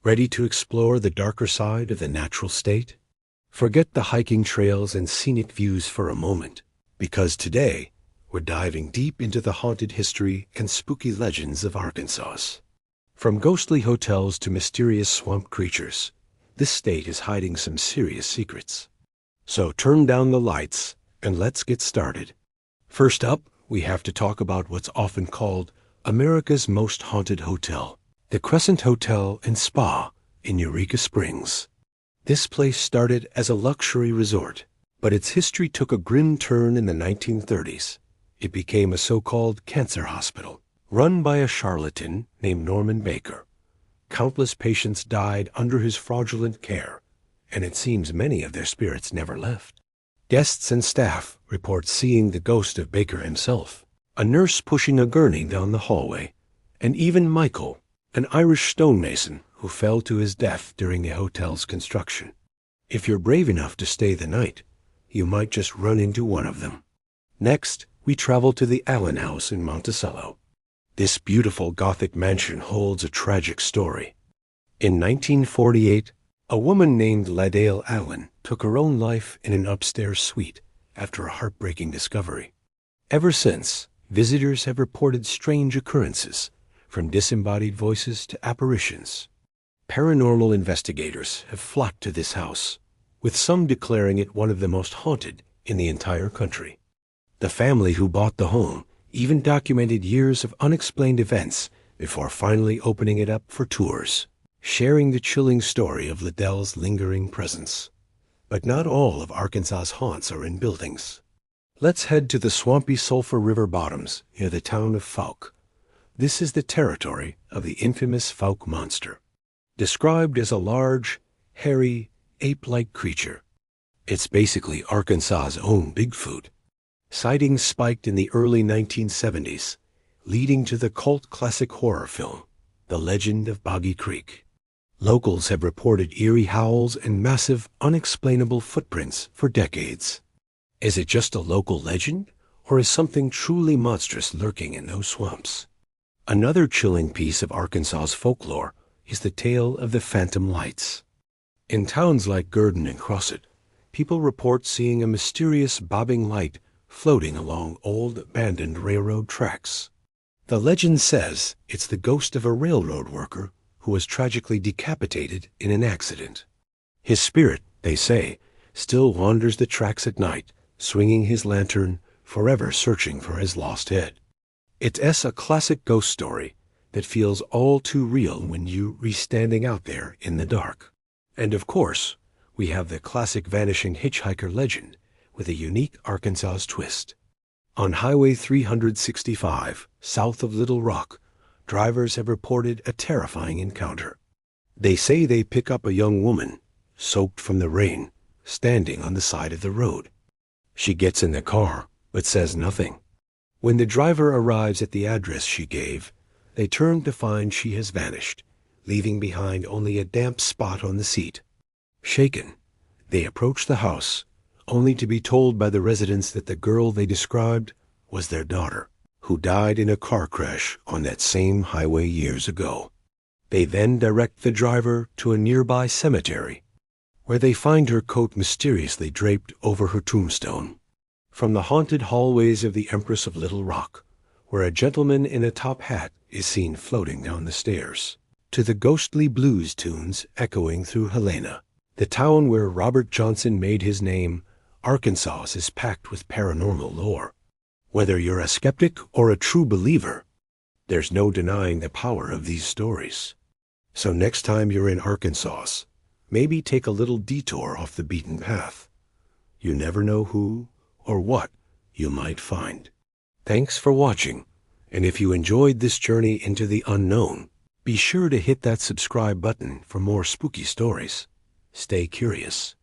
Ready to explore the darker side of the natural state? Forget the hiking trails and scenic views for a moment, because today we're diving deep into the haunted history and spooky legends of Arkansas. From ghostly hotels to mysterious swamp creatures, this state is hiding some serious secrets. So turn down the lights and let's get started. First up, we have to talk about what's often called America's most haunted hotel, the Crescent Hotel and Spa in Eureka Springs. This place started as a luxury resort, but its history took a grim turn in the 1930s. It became a so-called cancer hospital, run by a charlatan named Norman Baker. Countless patients died under his fraudulent care, and it seems many of their spirits never left. Guests and staff report seeing the ghost of Baker himself, a nurse pushing a gurney down the hallway, and even Michael, an Irish stonemason who fell to his death during the hotel's construction. If you're brave enough to stay the night, you might just run into one of them. Next, we travel to the Allen House in Monticello. This beautiful Gothic mansion holds a tragic story. In 1948, a woman named Ladale Allen took her own life in an upstairs suite after a heartbreaking discovery. Ever since, visitors have reported strange occurrences, from disembodied voices to apparitions. Paranormal investigators have flocked to this house, with some declaring it one of the most haunted in the entire country. The family who bought the home even documented years of unexplained events before finally opening it up for tours, sharing the chilling story of Ladell's lingering presence. But not all of Arkansas's haunts are in buildings. Let's head to the swampy Sulphur River bottoms near the town of Fouke. This is the territory of the infamous Fouke monster, described as a large, hairy, ape-like creature. It's basically Arkansas's own Bigfoot. Sightings spiked in the early 1970s, leading to the cult classic horror film, The Legend of Boggy Creek. Locals have reported eerie howls and massive, unexplainable footprints for decades. Is it just a local legend, or is something truly monstrous lurking in those swamps? Another chilling piece of Arkansas's folklore is the tale of the phantom lights. In towns like Gurdon and Crossett, people report seeing a mysterious bobbing light floating along old abandoned railroad tracks. The legend says it's the ghost of a railroad worker who was tragically decapitated in an accident. His spirit, they say, still wanders the tracks at night, swinging his lantern, forever searching for his lost head. It's a classic ghost story that feels all too real when you're standing out there in the dark. And of course, we have the classic vanishing hitchhiker legend with a unique Arkansas twist. On Highway 365, south of Little Rock, drivers have reported a terrifying encounter. They say they pick up a young woman, soaked from the rain, standing on the side of the road. She gets in the car, but says nothing. When the driver arrives at the address she gave, they turn to find she has vanished, leaving behind only a damp spot on the seat. Shaken, they approach the house, only to be told by the residents that the girl they described was their daughter, who died in a car crash on that same highway years ago. They then direct the driver to a nearby cemetery, where they find her coat mysteriously draped over her tombstone. From the haunted hallways of the Empress of Little Rock, where a gentleman in a top hat is seen floating down the stairs, to the ghostly blues tunes echoing through Helena, the town where Robert Johnson made his name, Arkansas is packed with paranormal lore. Whether you're a skeptic or a true believer, there's no denying the power of these stories. So next time you're in Arkansas, maybe take a little detour off the beaten path. You never know who or what you might find. Thanks for watching, and if you enjoyed this journey into the unknown, be sure to hit that subscribe button for more spooky stories. Stay curious.